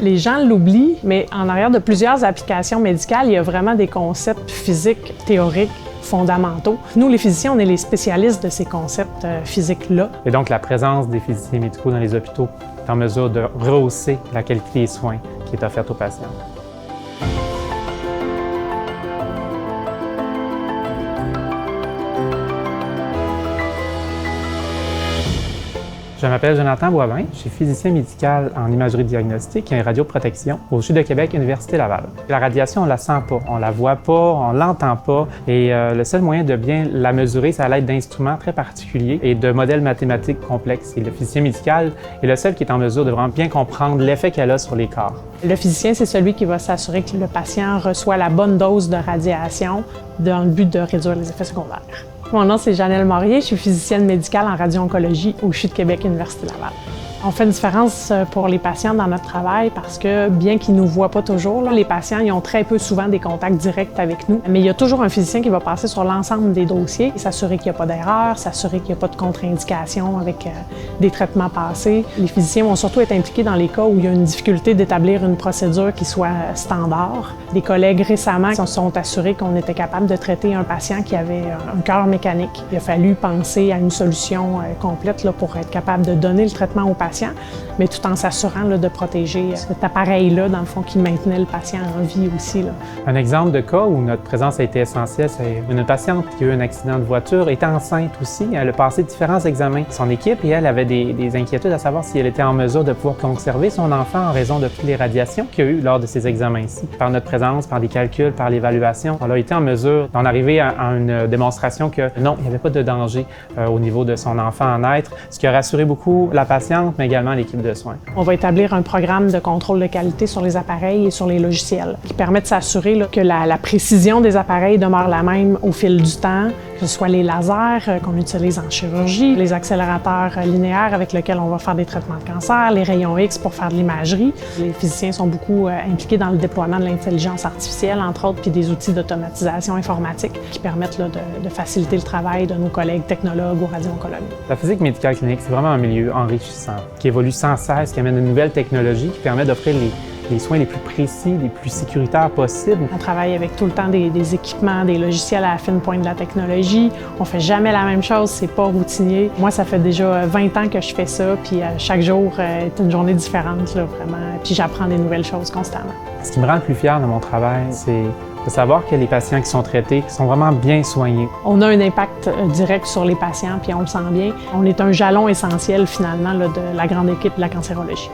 Les gens l'oublient, mais en arrière de plusieurs applications médicales, il y a vraiment des concepts physiques, théoriques, fondamentaux. Nous, les physiciens, on est les spécialistes de ces concepts physiques-là. Et donc, la présence des physiciens médicaux dans les hôpitaux est en mesure de rehausser la qualité des soins qui est offerte aux patients. Je m'appelle Jonathan Boivin, je suis physicien médical en imagerie diagnostique et radioprotection au CHU de Québec, Université Laval. La radiation, on la sent pas, on la voit pas, on l'entend pas et le seul moyen de bien la mesurer, c'est à l'aide d'instruments très particuliers et de modèles mathématiques complexes. Et le physicien médical est le seul qui est en mesure de vraiment bien comprendre l'effet qu'elle a sur les corps. Le physicien, c'est celui qui va s'assurer que le patient reçoit la bonne dose de radiation dans le but de réduire les effets secondaires. Mon nom, c'est Janelle Morier, je suis physicienne médicale en radio-oncologie au CHU de Québec, Université Laval. On fait une différence pour les patients dans notre travail parce que, bien qu'ils ne nous voient pas toujours, les patients ils ont très peu souvent des contacts directs avec nous. Mais il y a toujours un physicien qui va passer sur l'ensemble des dossiers, s'assurer qu'il n'y a pas d'erreur, s'assurer qu'il n'y a pas de contre-indication avec des traitements passés. Les physiciens vont surtout être impliqués dans les cas où il y a une difficulté d'établir une procédure qui soit standard. Des collègues récemment se sont assurés qu'on était capable de traiter un patient qui avait un cœur mécanique. Il a fallu penser à une solution complète là, pour être capable de donner le traitement au patient, mais tout en s'assurant de protéger cet appareil-là, dans le fond, qui maintenait le patient en vie aussi. Là. Un exemple de cas où notre présence a été essentielle, c'est une patiente qui a eu un accident de voiture, était enceinte aussi, elle a passé différents examens. Son équipe et elle avait des inquiétudes à savoir si elle était en mesure de pouvoir conserver son enfant en raison de toutes les radiations qu'il y a eu lors de ces examens-ci. Par notre présence, par des calculs, par l'évaluation, on a été en mesure d'en arriver à une démonstration que non, il n'y avait pas de danger au niveau de son enfant à naître, ce qui a rassuré beaucoup la patiente, mais également l'équipe de soins. On va établir un programme de contrôle de qualité sur les appareils et sur les logiciels qui permet de s'assurer que la précision des appareils demeure la même au fil du temps, que ce soit les lasers qu'on utilise en chirurgie, les accélérateurs linéaires avec lesquels on va faire des traitements de cancer, les rayons X pour faire de l'imagerie. Les physiciens sont beaucoup impliqués dans le déploiement de l'intelligence artificielle, entre autres, puis des outils d'automatisation informatique qui permettent de faciliter le travail de nos collègues technologues ou radio-oncologues. La physique médicale clinique, c'est vraiment un milieu enrichissant, qui évolue sans cesse, qui amène de nouvelles technologies, qui permet d'offrir les soins les plus précis, les plus sécuritaires possibles. On travaille avec tout le temps des équipements, des logiciels à la fine pointe de la technologie. On fait jamais la même chose, c'est pas routinier. Moi, ça fait déjà 20 ans que je fais ça, puis chaque jour est une journée différente, là, vraiment. Puis j'apprends des nouvelles choses constamment. Ce qui me rend le plus fier de mon travail, c'est de savoir que les patients qui sont traités sont vraiment bien soignés. On a un impact direct sur les patients, puis on le sent bien. On est un jalon essentiel, finalement, là, de la grande équipe de la cancérologie.